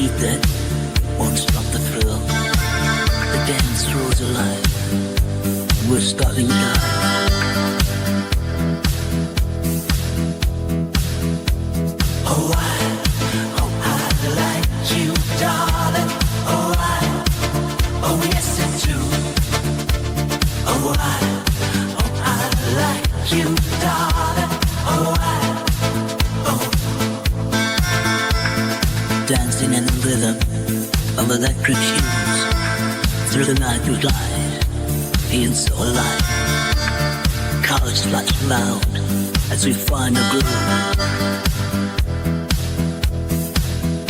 beat that won't stop the thrill. The dance floor's alive. We're starting live. Oh, I like you, darling. Oh, yes, it's true. Oh, I like you, darling. Dancing in the rhythm of electric hues. Through the night we glide, being so alive. Cars flash loud as we find a groove.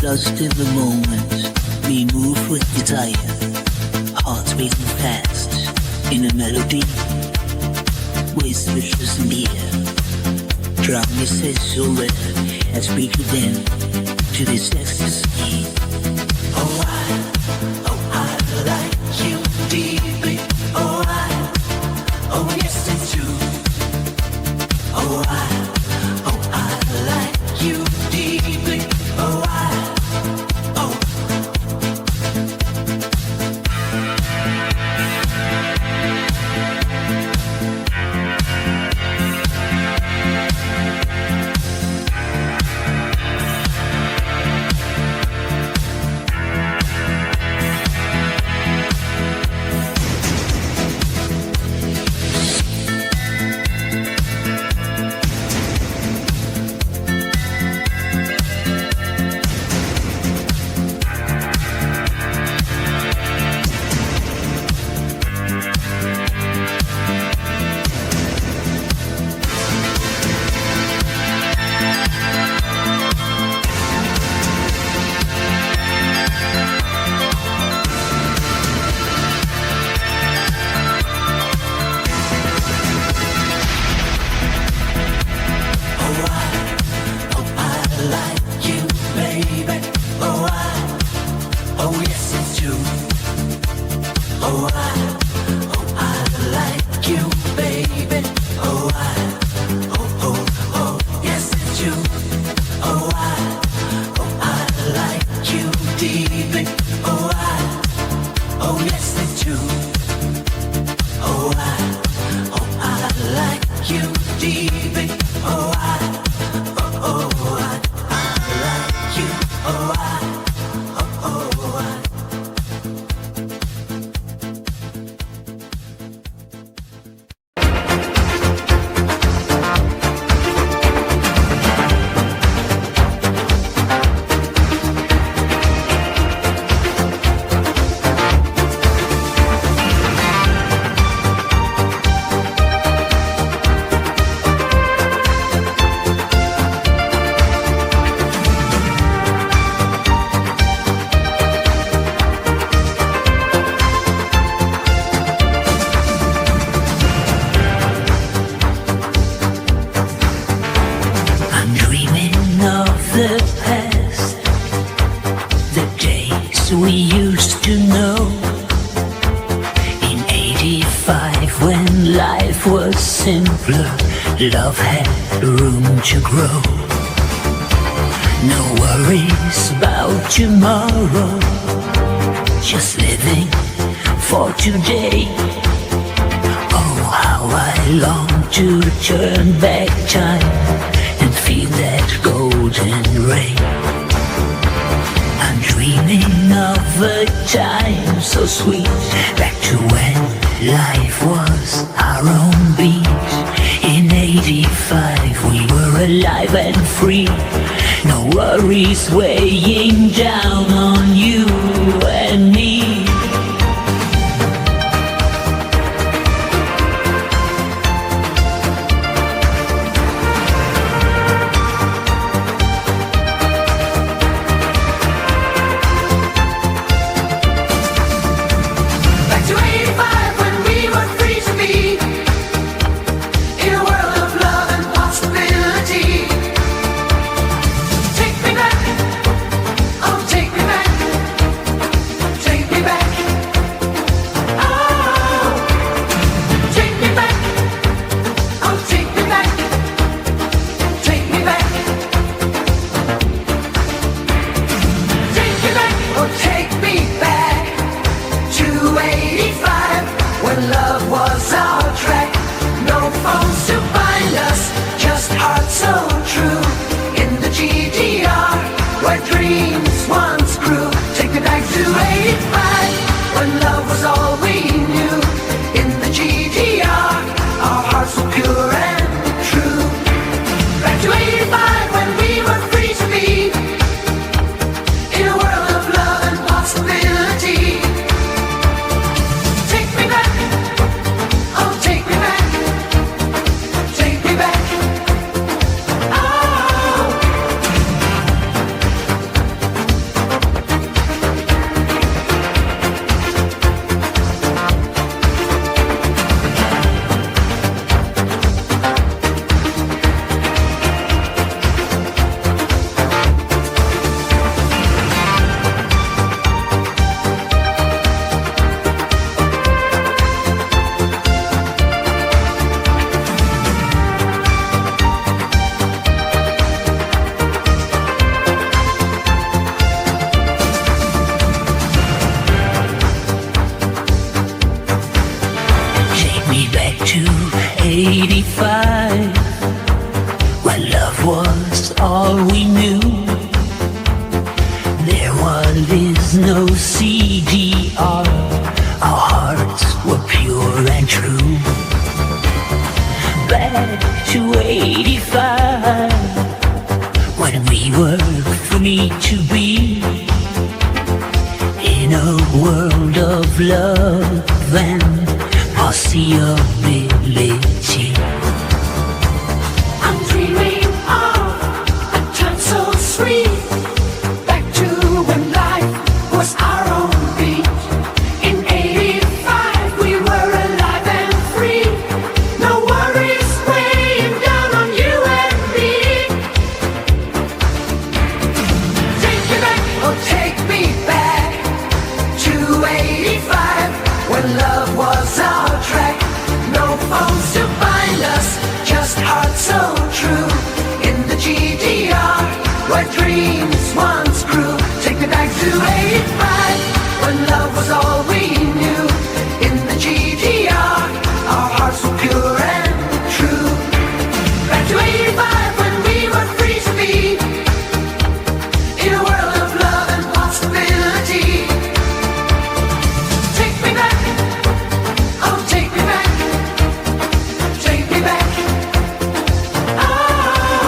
Just in the moment, we move with desire. Hearts beating fast in a melody. Waves switches in the air. Drum is so rare as we give in to this ecstasy. Oh, I like you deeply. Oh, yes, it's true. Oh, I like you deeply. Oh. We used to know in '85 when life was simpler, love had room to grow. No worries about tomorrow, just living for today. Oh, how I long to turn back time and feel that golden rain. Dreaming of a time so sweet, back to when life was our own beat. In '85 we were alive and free. No worries weighing down on you and me. Take me 85, when love was all we knew. There was no CGR, our hearts were pure and true. Back to 85, when we were free to be in a world of love and possibility. I'm dreaming of a time so sweet, back to when life was our own beat. In 85 we were alive and free, no worries weighing down on you and me. Take me back, oh take me back to 85, when love was our track. No phones to bind us, just hearts so true. In the GDR, where dreams once grew. Take me back to 85, when love was all we knew. In the GDR, our hearts were pure and true. Back to 85, when we were free to be in a world of love and possibility. Take me back, oh take me back, take me back, oh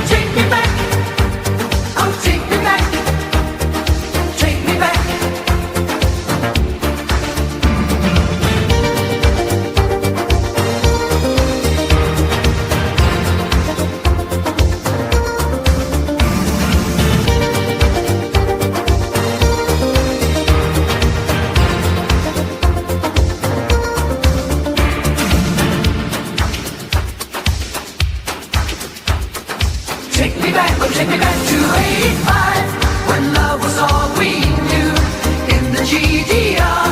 take me back, oh take me back, take me back. Take me back, oh take me back to 85, when love was all we knew. In the GDR,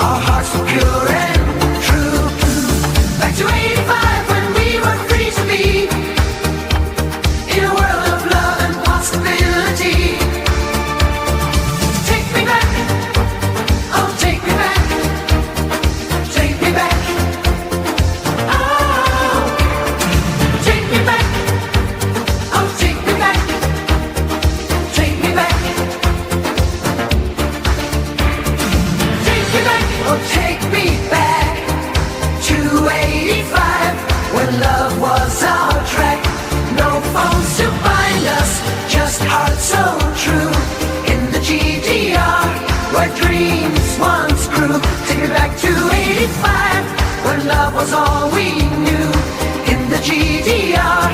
our hearts were pure and true. Back to 85, when we were free to be in a world of love and possibility. Take me back, oh take me back, take me back, oh take me back. Oh, take me back, take me back, take me back, oh, take me back to 85, when love was our track. No phones to bind us, just hearts so true. In the GDR, where dreams once grew. Take me back to 85, when love was all we knew. In the GDR,